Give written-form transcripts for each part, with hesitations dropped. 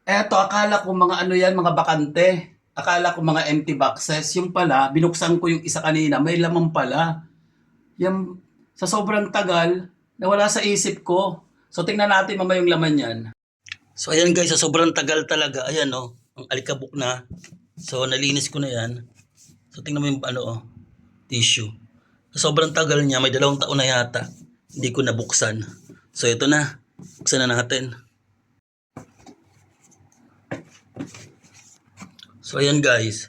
Eto, akala ko mga ano yan, mga bakante. Akala ko mga empty boxes. Yung pala, binuksan ko yung isa kanina, may laman pala. Yung, sa sobrang tagal, nawala sa isip ko. So, tingnan natin mamaya yung laman yan. So, ayan guys, sa sobrang tagal talaga, ayan oh, ang alikabok na. So, nalinis ko na yan. So, tingnan mo yung ano oh, tissue. Sa sobrang tagal niya, may 2 taon na yata. Hindi ko nabuksan. So, ito na. Buksan na natin. So, ayan guys.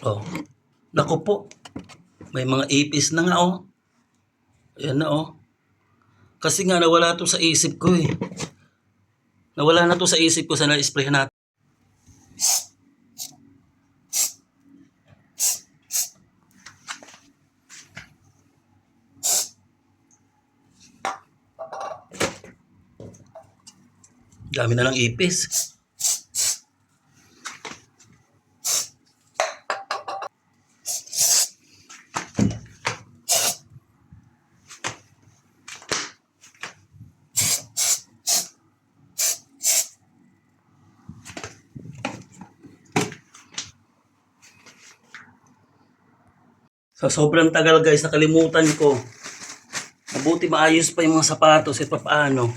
Oh, naku po. May mga ipis na nga oh. Ayan na oh. Kasi nga nawala to sa isip ko eh. Nawala na to sa isip ko sa na-spray natin. Dami na lang ipis. So sobrang tagal guys, nakalimutan ko. Mabuti maayos pa yung mga sapatos at paano.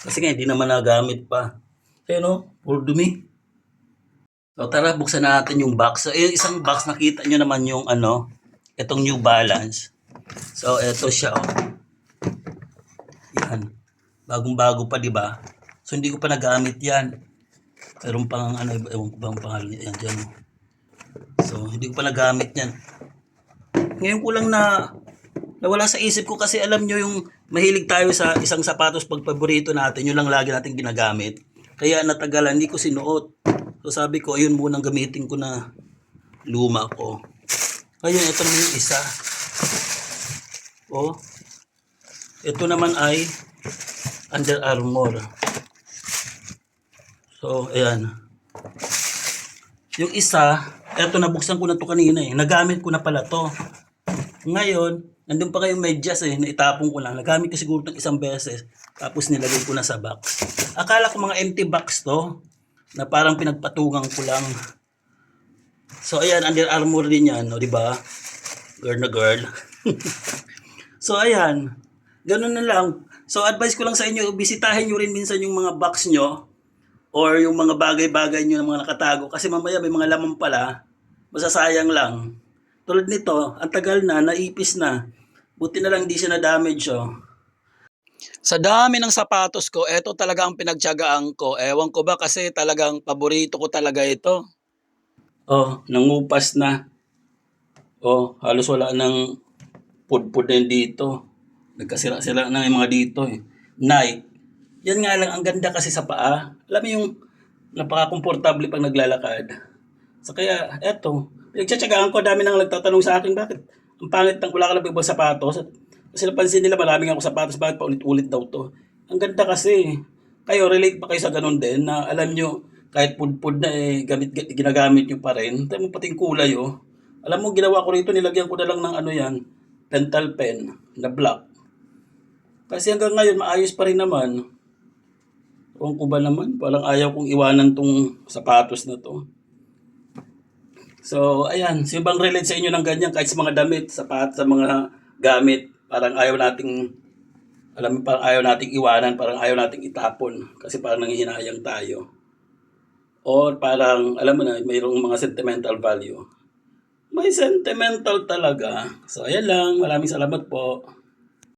Kasi nga hindi naman nagamit pa. Kaya no, puro dumi. So tara, buksan natin yung box. So isang box, nakita nyo naman yung ano, itong New Balance. So eto siya oh. Yan. Bagong-bago pa, di ba? So hindi ko pa nagamit yan. Meron pang ano, ewan ko bang pangalan yan dyan. So hindi ko pa nagamit yan. Ngayon ko lang na nawala sa isip ko kasi alam nyo yung mahilig tayo sa isang sapatos pag paborito natin, yun lang lagi natin ginagamit. Kaya natagalan, hindi ko sinuot. So sabi ko, ayun munang gamitin ko na luma ko. Ngayon, ito naman yung isa. Oh, ito naman ay Under Armour. So, ayan. Yung isa, eto nabuksan ko na to kanina eh. Nagamit ko na pala to. Ngayon, nandun pa kayong medyas eh, naitapon ko lang. Nagamit ko siguro ng isang beses, tapos nilagay ko na sa box. Akala ko mga empty box to, na parang pinagpatungan ko lang. So ayan, Under Armour din yan, no, di ba? Girl na girl. So ayan, ganun na lang. So advice ko lang sa inyo, bisitahin nyo rin minsan yung mga box nyo, or yung mga bagay-bagay nyo na mga nakatago, kasi mamaya may mga laman pala, masasayang lang. Tulad nito, ang tagal na, naipis na. Buti na lang hindi siya na-damage oh. Sa dami ng sapatos ko, ito talaga ang pinagtiyagaan ko. Ewan ko ba kasi talagang paborito ko talaga ito. Oh, nangupas na. Oh, halos wala nang pudpud na dito. Nagkasira-sira na yung mga dito eh. Nike. Yan nga lang, ang ganda kasi sa paa. Alam mo yung napaka-komportable pag naglalakad. So kaya, eto, pinagtsatsagaan ko, dami nang nagtatanong sa akin, bakit ang pangit ng wala ka lang ibang sapatos? Kasi napansin nila, maraming ako sapatos, bakit pa ulit-ulit daw to? Ang ganda kasi. Kayo, relate pa kayo sa ganun din, na alam nyo, kahit pudpud na eh, ginagamit nyo pa rin. Tayo mo pating kulay oh. Alam mo, ginawa ko rito, nilagyan ko na lang ng ano yan, pentel pen, na black. Kasi hanggang ngayon, maayos pa rin naman. Ewan ko ba naman, parang ayaw kong iwanan tong sapatos na to. So, ayan, sino bang relate sa inyo ng ganyan kahit sa mga damit, sapat, sa mga gamit, parang ayaw nating, alam mo, parang ayaw nating iwanan, parang ayaw nating itapon kasi parang nanghihinayang tayo. Or parang, alam mo na, mayroong mga sentimental value. May sentimental talaga. So, ayan lang. Maraming salamat po.